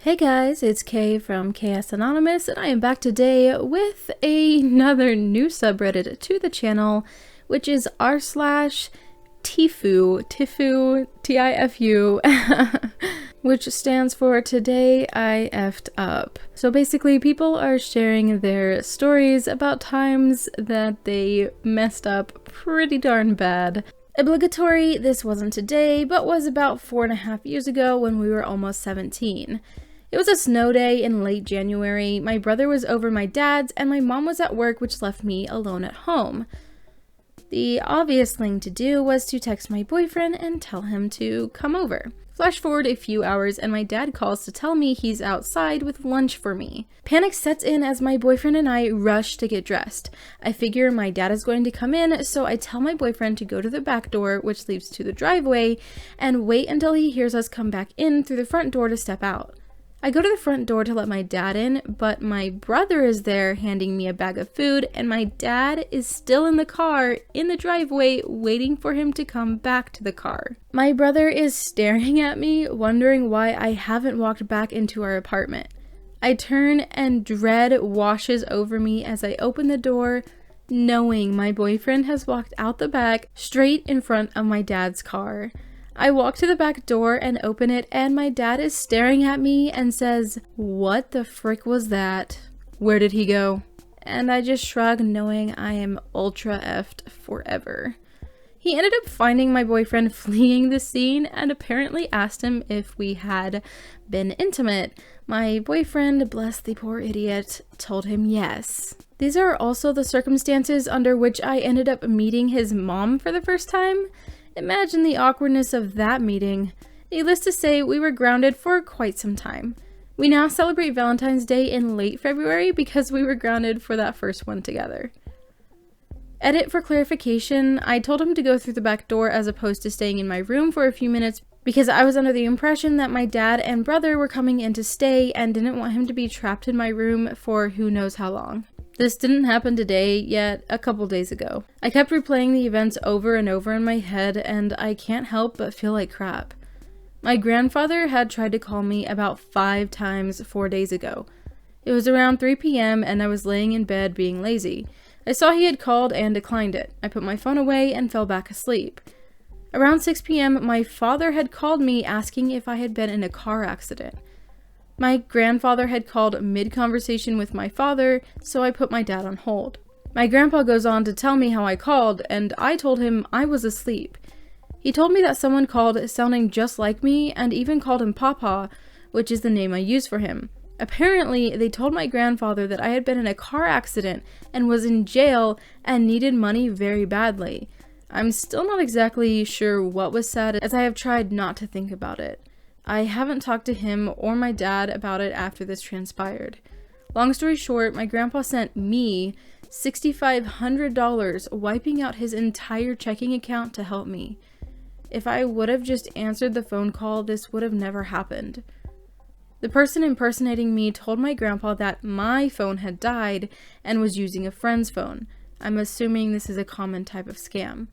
Hey guys, it's Kay from KS Anonymous, and I am back today with another new subreddit to the channel, which is r/TIFU, TIFU, which stands for Today I F'd Up. So basically, people are sharing their stories about times that they messed up pretty darn bad. Obligatory, this wasn't today, but was about 4.5 years ago when we were almost 17. It was a snow day in late January. My brother was over my dad's and my mom was at work, which left me alone at home. The obvious thing to do was to text my boyfriend and tell him to come over. Flash forward a few hours and my dad calls to tell me he's outside with lunch for me. Panic sets in as my boyfriend and I rush to get dressed. I figure my dad is going to come in, so I tell my boyfriend to go to the back door, which leads to the driveway, and wait until he hears us come back in through the front door to step out. I go to the front door to let my dad in, but my brother is there handing me a bag of food, and my dad is still in the car in the driveway waiting for him to come back to the car. My brother is staring at me, wondering why I haven't walked back into our apartment. I turn and dread washes over me as I open the door, knowing my boyfriend has walked out the back straight in front of my dad's car. I walk to the back door and open it, and my dad is staring at me and says, "What the frick was that? Where did he go?" And I just shrug, knowing I am ultra effed forever. He ended up finding my boyfriend fleeing the scene and apparently asked him if we had been intimate. My boyfriend, bless the poor idiot, told him yes. These are also the circumstances under which I ended up meeting his mom for the first time. Imagine the awkwardness of that meeting. Needless to say, we were grounded for quite some time. We now celebrate Valentine's Day in late February because we were grounded for that first one together. Edit for clarification, I told him to go through the back door as opposed to staying in my room for a few minutes because I was under the impression that my dad and brother were coming in to stay and didn't want him to be trapped in my room for who knows how long. This didn't happen today, yet a couple days ago. I kept replaying the events over and over in my head, and I can't help but feel like crap. My grandfather had tried to call me about 5 times 4 days ago. It was around 3 p.m. and I was laying in bed being lazy. I saw he had called and declined it. I put my phone away and fell back asleep. Around 6 p.m., my father had called me asking if I had been in a car accident. My grandfather had called mid-conversation with my father, so I put my dad on hold. My grandpa goes on to tell me how I called, and I told him I was asleep. He told me that someone called sounding just like me and even called him Papa, which is the name I use for him. Apparently, they told my grandfather that I had been in a car accident and was in jail and needed money very badly. I'm still not exactly sure what was said, as I have tried not to think about it. I haven't talked to him or my dad about it after this transpired. Long story short, my grandpa sent me $6,500, wiping out his entire checking account to help me. If I would have just answered the phone call, this would have never happened. The person impersonating me told my grandpa that my phone had died and was using a friend's phone. I'm assuming this is a common type of scam.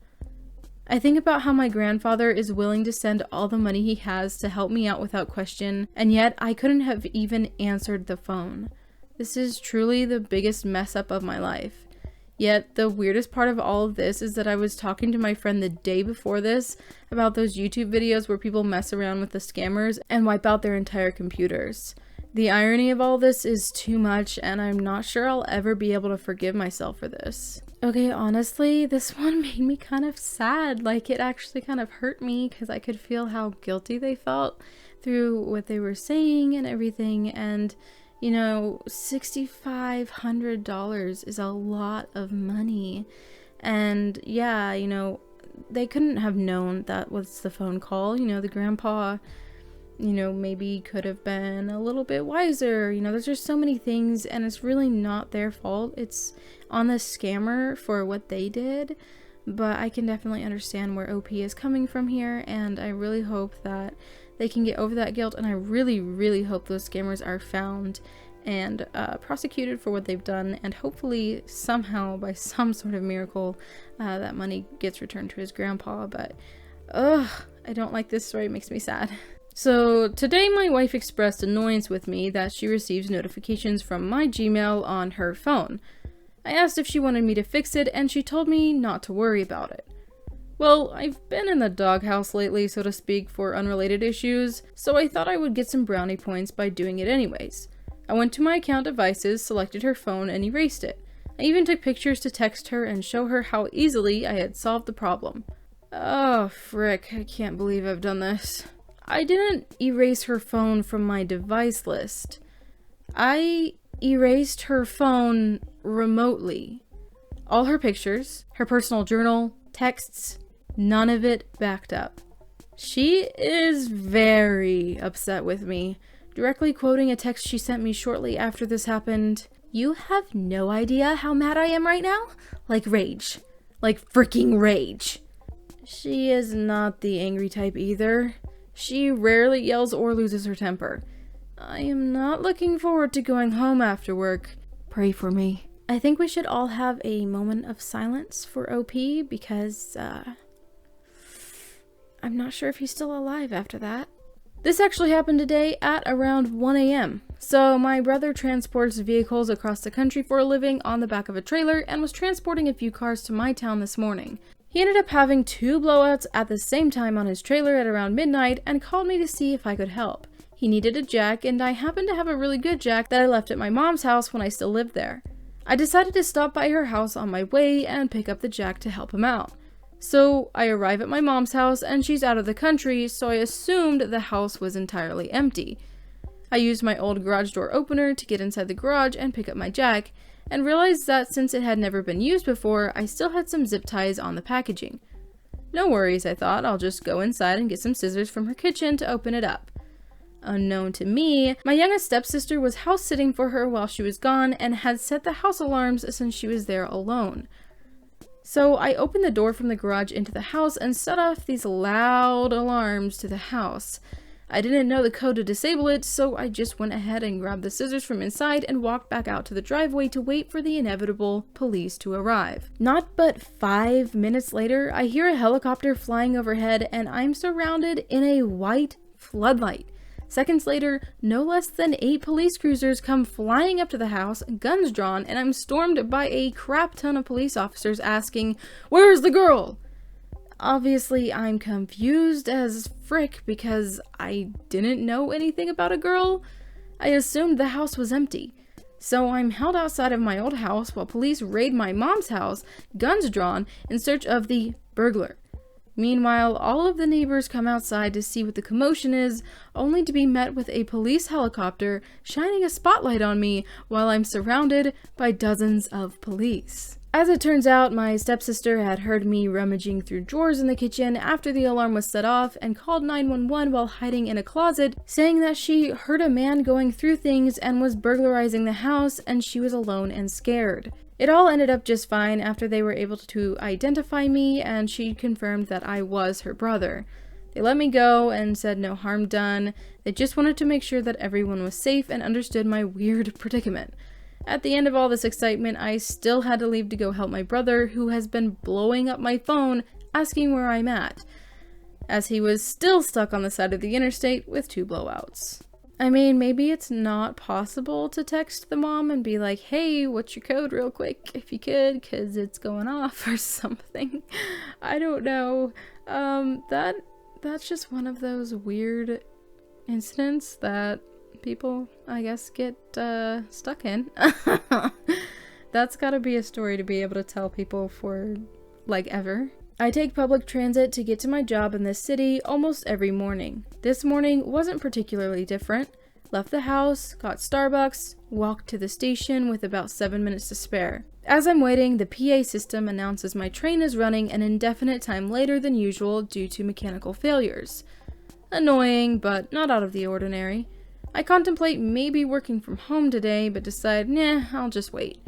I think about how my grandfather is willing to send all the money he has to help me out without question, and yet I couldn't have even answered the phone. This is truly the biggest mess up of my life. Yet the weirdest part of all of this is that I was talking to my friend the day before this about those YouTube videos where people mess around with the scammers and wipe out their entire computers. The irony of all this is too much, and I'm not sure I'll ever be able to forgive myself for this. Okay, honestly, this one made me kind of sad. Like, it actually kind of hurt me because I could feel how guilty they felt through what they were saying and everything. And, you know, $6,500 is a lot of money. And yeah, you know, they couldn't have known that was the phone call. You know, the grandpa, you know, maybe could have been a little bit wiser. You know, there's just so many things, and it's really not their fault. It's on the scammer for what they did, but I can definitely understand where OP is coming from here, and I really hope that they can get over that guilt, and I really, really hope those scammers are found and prosecuted for what they've done, and hopefully somehow, by some sort of miracle, that money gets returned to his grandpa. But I don't like this story. It makes me sad. So today my wife expressed annoyance with me that she receives notifications from my Gmail on her phone. I asked if she wanted me to fix it, and she told me not to worry about it. Well, I've been in the doghouse lately, so to speak, for unrelated issues, so I thought I would get some brownie points by doing it anyways. I went to my account devices, selected her phone, and erased it. I even took pictures to text her and show her how easily I had solved the problem. Oh, frick, I can't believe I've done this. I didn't erase her phone from my device list. I erased her phone remotely. All her pictures, her personal journal, texts, none of it backed up. She is very upset with me. Directly quoting a text she sent me shortly after this happened, "You have no idea how mad I am right now? Like rage. Like freaking rage." She is not the angry type either. She rarely yells or loses her temper. I am not looking forward to going home after work. Pray for me. I think we should all have a moment of silence for OP because, I'm not sure if he's still alive after that. This actually happened today at around 1 a.m. So my brother transports vehicles across the country for a living on the back of a trailer and was transporting a few cars to my town this morning. He ended up having 2 blowouts at the same time on his trailer at around midnight and called me to see if I could help. He needed a jack, and I happened to have a really good jack that I left at my mom's house when I still lived there. I decided to stop by her house on my way and pick up the jack to help him out. So I arrive at my mom's house and she's out of the country, so I assumed the house was entirely empty. I used my old garage door opener to get inside the garage and pick up my jack, and realized that since it had never been used before, I still had some zip ties on the packaging. No worries, I thought, I'll just go inside and get some scissors from her kitchen to open it up. Unknown to me, my youngest stepsister was house sitting for her while she was gone and had set the house alarms since she was there alone. So I opened the door from the garage into the house and set off these loud alarms to the house. I didn't know the code to disable it, so I just went ahead and grabbed the scissors from inside and walked back out to the driveway to wait for the inevitable police to arrive. Not but 5 minutes later, I hear a helicopter flying overhead and I'm surrounded in a white floodlight. Seconds later, no less than 8 police cruisers come flying up to the house, guns drawn, and I'm stormed by a crap ton of police officers asking, "Where's the girl?" Obviously, I'm confused as frick because I didn't know anything about a girl. I assumed the house was empty. So I'm held outside of my old house while police raid my mom's house, guns drawn, in search of the burglar. Meanwhile, all of the neighbors come outside to see what the commotion is, only to be met with a police helicopter shining a spotlight on me while I'm surrounded by dozens of police. As it turns out, my stepsister had heard me rummaging through drawers in the kitchen after the alarm was set off and called 911 while hiding in a closet, saying that she heard a man going through things and was burglarizing the house and she was alone and scared. It all ended up just fine after they were able to identify me and she confirmed that I was her brother. They let me go and said no harm done. They just wanted to make sure that everyone was safe and understood my weird predicament. At the end of all this excitement, I still had to leave to go help my brother, who has been blowing up my phone asking where I'm at, as he was still stuck on the side of the interstate with 2 blowouts. I mean, maybe it's not possible to text the mom and be like, "Hey, what's your code real quick, if you could, because it's going off," or something. I don't know. That's just one of those weird incidents that people, I guess, get stuck in. That's gotta be a story to be able to tell people for, like, ever. I take public transit to get to my job in this city almost every morning. This morning wasn't particularly different. Left the house, got Starbucks, walked to the station with about 7 minutes to spare. As I'm waiting, the PA system announces my train is running an indefinite time later than usual due to mechanical failures. Annoying, but not out of the ordinary. I contemplate maybe working from home today, but decide, nah, I'll just wait.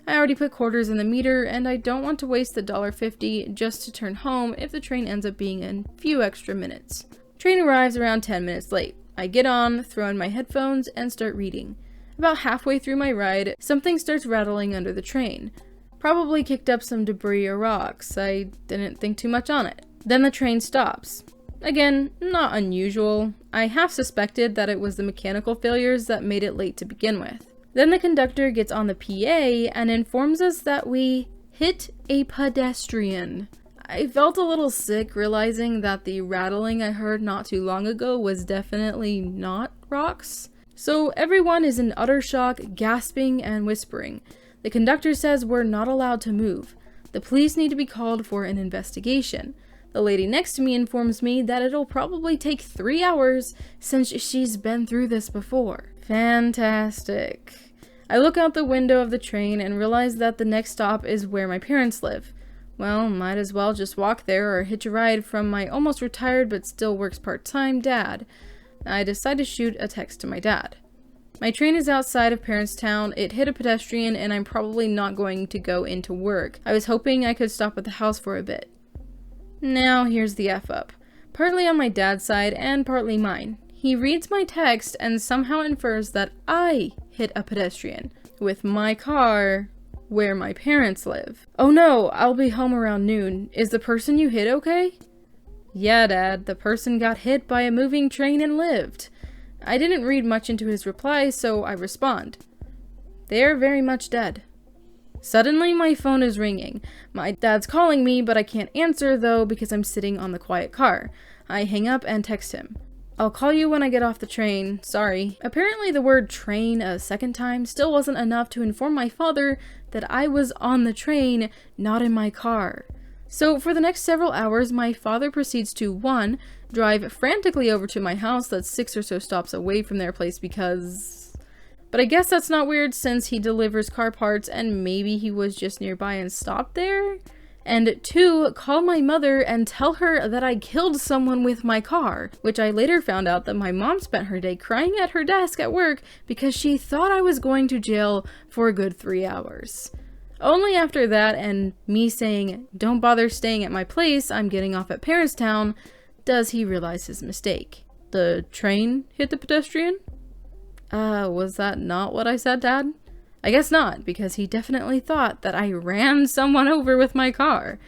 I already put quarters in the meter, and I don't want to waste the $1.50 just to turn home if the train ends up being a few extra minutes. Train arrives around 10 minutes late. I get on, throw in my headphones, and start reading. About halfway through my ride, something starts rattling under the train. Probably kicked up some debris or rocks. I didn't think too much on it. Then the train stops. Again, not unusual. I half suspected that it was the mechanical failures that made it late to begin with. Then the conductor gets on the PA and informs us that we hit a pedestrian. I felt a little sick realizing that the rattling I heard not too long ago was definitely not rocks. So everyone is in utter shock, gasping and whispering. The conductor says we're not allowed to move. The police need to be called for an investigation. The lady next to me informs me that it'll probably take 3 hours since she's been through this before. Fantastic. I look out the window of the train and realize that the next stop is where my parents live. Well, might as well just walk there or hitch a ride from my almost retired but still works part-time dad. I decide to shoot a text to my dad. My train is outside of Parentstown, it hit a pedestrian, and I'm probably not going to go into work. I was hoping I could stop at the house for a bit. Now here's the F up. Partly on my dad's side and partly mine. He reads my text and somehow infers that I hit a pedestrian with my car where my parents live. Oh no, I'll be home around noon. Is the person you hit okay? Yeah, Dad, the person got hit by a moving train and lived. I didn't read much into his reply, so I respond. They're very much dead. Suddenly, my phone is ringing. My dad's calling me, but I can't answer though because I'm sitting on the quiet car. I hang up and text him. I'll call you when I get off the train, sorry. Apparently the word train a second time still wasn't enough to inform my father that I was on the train, not in my car. So for the next several hours, my father proceeds to 1. Drive frantically over to my house that's 6 or so stops away from their place because... But I guess that's not weird since he delivers car parts and maybe he was just nearby and stopped there? And 2, call my mother and tell her that I killed someone with my car, which I later found out that my mom spent her day crying at her desk at work because she thought I was going to jail for a good 3 hours. Only after that and me saying, don't bother staying at my place, I'm getting off at Parentstown, does he realize his mistake. The train hit the pedestrian? Was that not what I said, Dad? I guess not, because he definitely thought that I ran someone over with my car.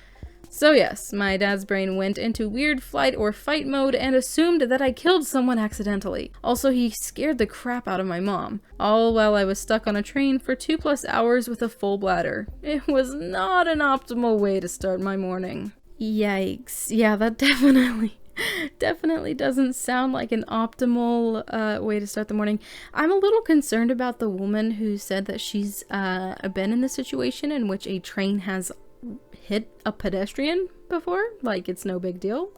So yes, my dad's brain went into weird flight or fight mode and assumed that I killed someone accidentally. Also, he scared the crap out of my mom, all while I was stuck on a train for 2+ hours with a full bladder. It was not an optimal way to start my morning. Yikes. Yeah, that definitely doesn't sound like an optimal way to start the morning. I'm a little concerned about the woman who said that she's been in the situation in which a train has hit a pedestrian before. Like, it's no big deal.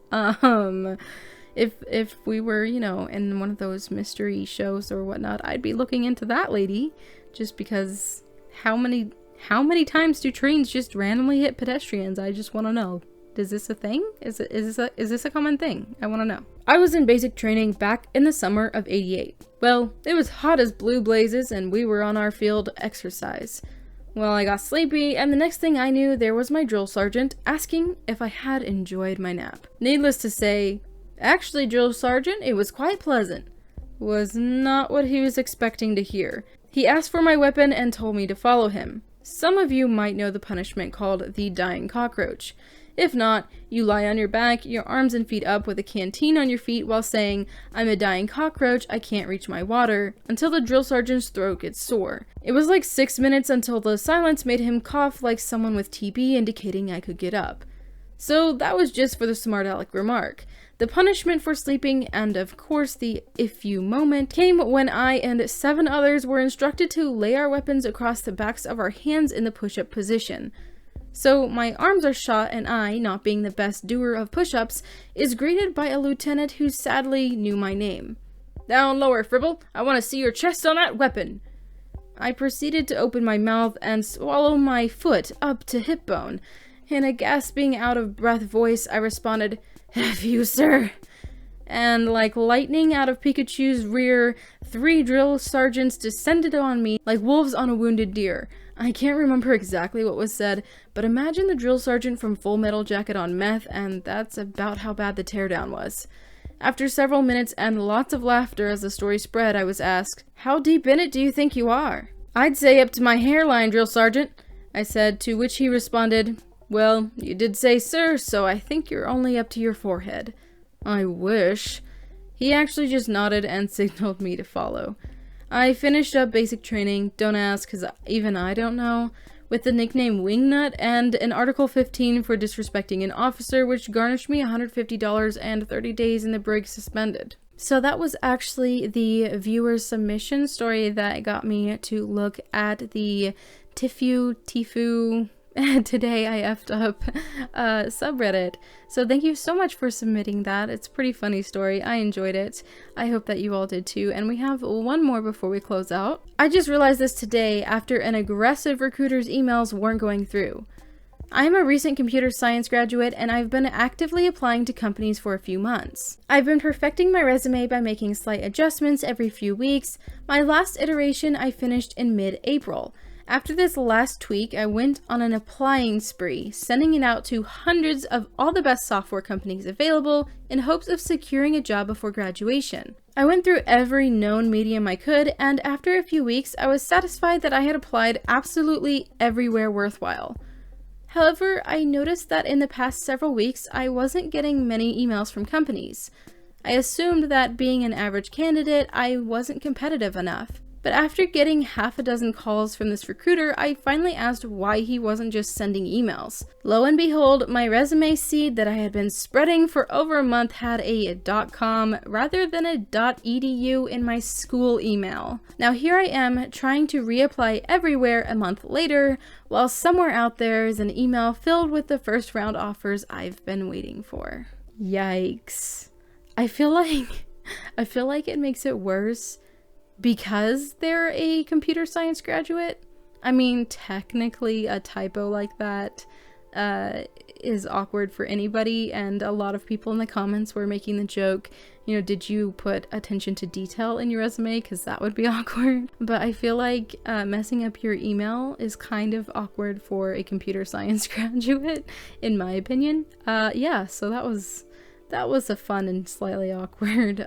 If we were, you know, in one of those mystery shows or whatnot, I'd be looking into that lady, just because how many times do trains just randomly hit pedestrians? I just want to know. Is this a thing? Is this a common thing? I want to know. I was in basic training back in the summer of '88. Well, it was hot as blue blazes and we were on our field exercise. Well, I got sleepy, and the next thing I knew, there was my drill sergeant asking if I had enjoyed my nap. Needless to say, actually, drill sergeant, it was quite pleasant. Was not what he was expecting to hear. He asked for my weapon and told me to follow him. Some of you might know the punishment called the dying cockroach. If not, you lie on your back, your arms and feet up with a canteen on your feet while saying, "I'm a dying cockroach, I can't reach my water," until the drill sergeant's throat gets sore. It was like 6 minutes until the silence made him cough like someone with TB, indicating I could get up. So that was just for the smart aleck remark. The punishment for sleeping, and of course the "if you" moment, came when I and 7 others were instructed to lay our weapons across the backs of our hands in the push-up position. So my arms are shot and I, not being the best doer of push-ups, is greeted by a lieutenant who sadly knew my name. "Down lower, Fribble. I want to see your chest on that weapon." I proceeded to open my mouth and swallow my foot up to hip bone. In a gasping, out-of-breath voice, I responded, "F you, sir." And like lightning out of Pikachu's rear, 3 drill sergeants descended on me like wolves on a wounded deer. I can't remember exactly what was said, but imagine the drill sergeant from Full Metal Jacket on meth, and that's about how bad the teardown was. After several minutes and lots of laughter as the story spread, I was asked, "How deep in it do you think you are?" "I'd say up to my hairline, drill sergeant," I said, to which he responded, "Well, you did say sir, so I think you're only up to your forehead." I wish. He actually just nodded and signaled me to follow. I finished up basic training, don't ask cause even I don't know, with the nickname Wingnut and an Article 15 for disrespecting an officer, which garnished me $150 and 30 days in the brig suspended. So that was actually the viewer submission story that got me to look at the TIFU TodayIF subreddit. So thank you so much for submitting that. It's a pretty funny story. I enjoyed it. I hope that you all did too. And we have one more before we close out. I just realized this today after an aggressive recruiter's emails weren't going through. I'm a recent computer science graduate and I've been actively applying to companies for a few months. I've been perfecting my resume by making slight adjustments every few weeks. My last iteration I finished in mid-April. After this last tweak, I went on an applying spree, sending it out to hundreds of all the best software companies available in hopes of securing a job before graduation. I went through every known medium I could, and after a few weeks, I was satisfied that I had applied absolutely everywhere worthwhile. However, I noticed that in the past several weeks, I wasn't getting many emails from companies. I assumed that being an average candidate, I wasn't competitive enough. But after getting half a dozen calls from this recruiter, I finally asked why he wasn't just sending emails. Lo and behold, my resume seed that I had been spreading for over a month had a .com rather than a .edu in my school email. Now here I am trying to reapply everywhere a month later, while somewhere out there is an email filled with the first round offers I've been waiting for. Yikes. I feel like it makes it worse because they're a computer science graduate. I mean, technically a typo like that is awkward for anybody, and a lot of people in the comments were making the joke, you know, did you put attention to detail in your resume, because that would be awkward. But I feel like messing up your email is kind of awkward for a computer science graduate, in my opinion. Yeah, so that was a fun and slightly awkward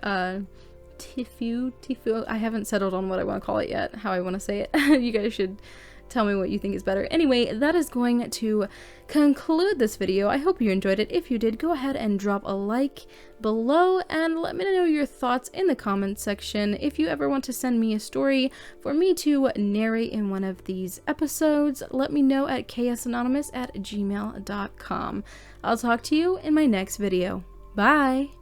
TIFU. I haven't settled on what I want to call it yet, how I want to say it. You guys should tell me what you think is better. Anyway, that is going to conclude this video. I hope you enjoyed it. If you did, go ahead and drop a like below and let me know your thoughts in the comments section. If you ever want to send me a story for me to narrate in one of these episodes, let me know at ksanonymous@gmail.com. I'll talk to you in my next video. Bye!